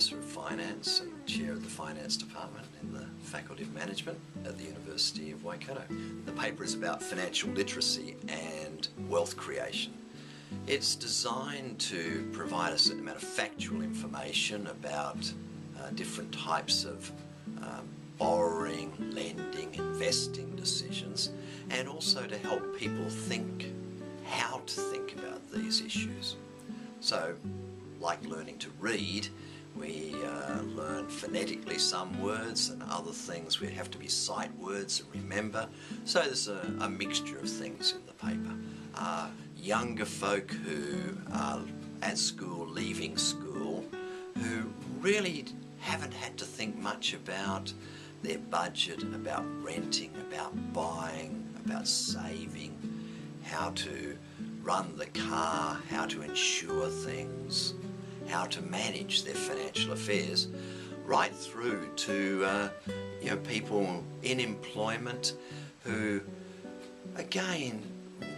Professor of Finance and Chair of the Finance Department in the Faculty of Management at the University of Waikato. The paper is about financial literacy and wealth creation. It's designed to provide a certain amount of factual information about different types of borrowing, lending, investing decisions, and also to help people think how to think about these issues. So, like learning to read, we learn phonetically some words, and other things we have to be sight words and remember. So there's a mixture of things in the paper. Younger folk who are at school, leaving school, who really haven't had to think much about their budget, about renting, about buying, about saving, how to run the car, how to insure things, how to manage their financial affairs, right through to people in employment who, again,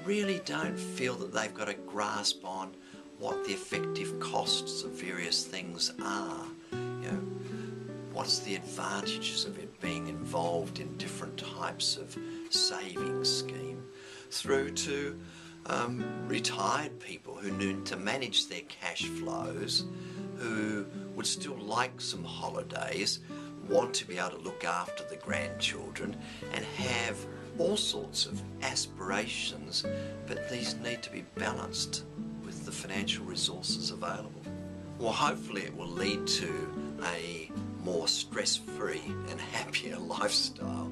really don't feel that they've got a grasp on what the effective costs of various things are. What's the advantages of it being involved in different types of savings scheme, through to retired people who need to manage their cash flows, who would still like some holidays, want to be able to look after the grandchildren and have all sorts of aspirations, but these need to be balanced with the financial resources available. Well, hopefully it will lead to a more stress-free and happier lifestyle.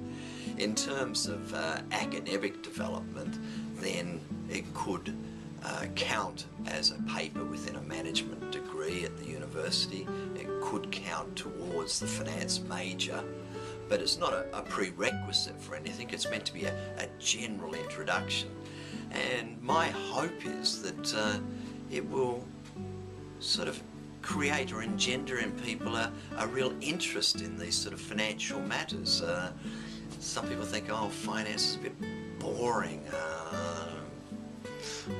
In terms of academic development, then it could count as a paper within a management degree at the university. It could count towards the finance major, but it's not a prerequisite for anything. It's meant to be a general introduction. And my hope is that it will sort of create or engender in people a real interest in these sort of financial matters. Some people think, oh, finance is a bit boring,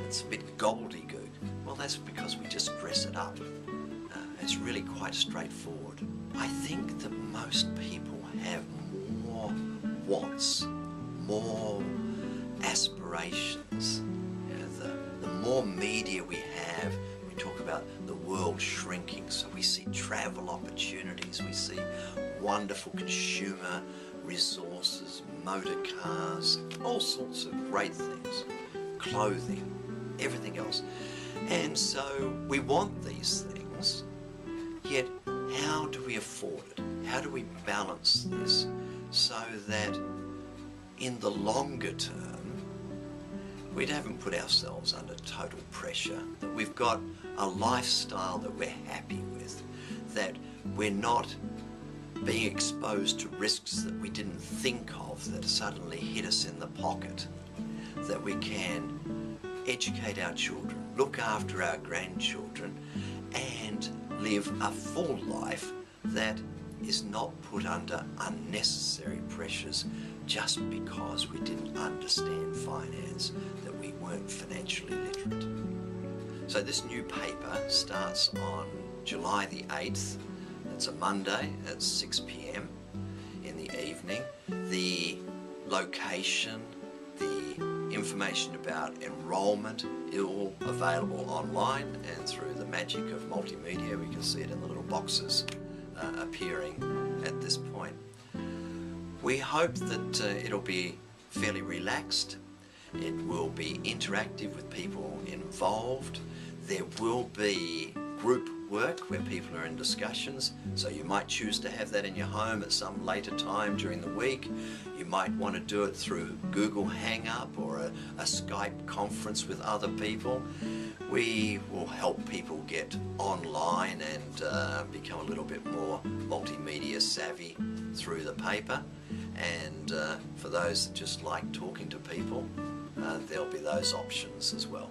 it's a bit gobbledygook. Well, that's because we just dress it up. It's really quite straightforward. I think that most people have more wants, more aspirations. The more media we have, we talk about the world shrinking, so we see travel opportunities, we see wonderful consumer resources, motor cars, all sorts of great things, clothing, everything else. And so we want these things, yet how do we afford it? How do we balance this so that in the longer term we haven't put ourselves under total pressure, that we've got a lifestyle that we're happy with, that we're not being exposed to risks that we didn't think of that suddenly hit us in the pocket, that we can educate our children, look after our grandchildren, and live a full life that is not put under unnecessary pressures just because we didn't understand finance, that we weren't financially literate. So this new paper starts on July the 8th. It's a Monday at 6 p.m. in the evening. The location, the information about enrolment, is all available online, and through the magic of multimedia we can see it in the little boxes appearing at this point. We hope that it'll be fairly relaxed. It will be interactive with people involved. There will be group work where people are in discussions, so you might choose to have that in your home at some later time during the week. You might want to do it through Google Hangup or a Skype conference with other people. We will help people get online and become a little bit more multimedia savvy through the paper. And for those that just like talking to people, there'll be those options as well.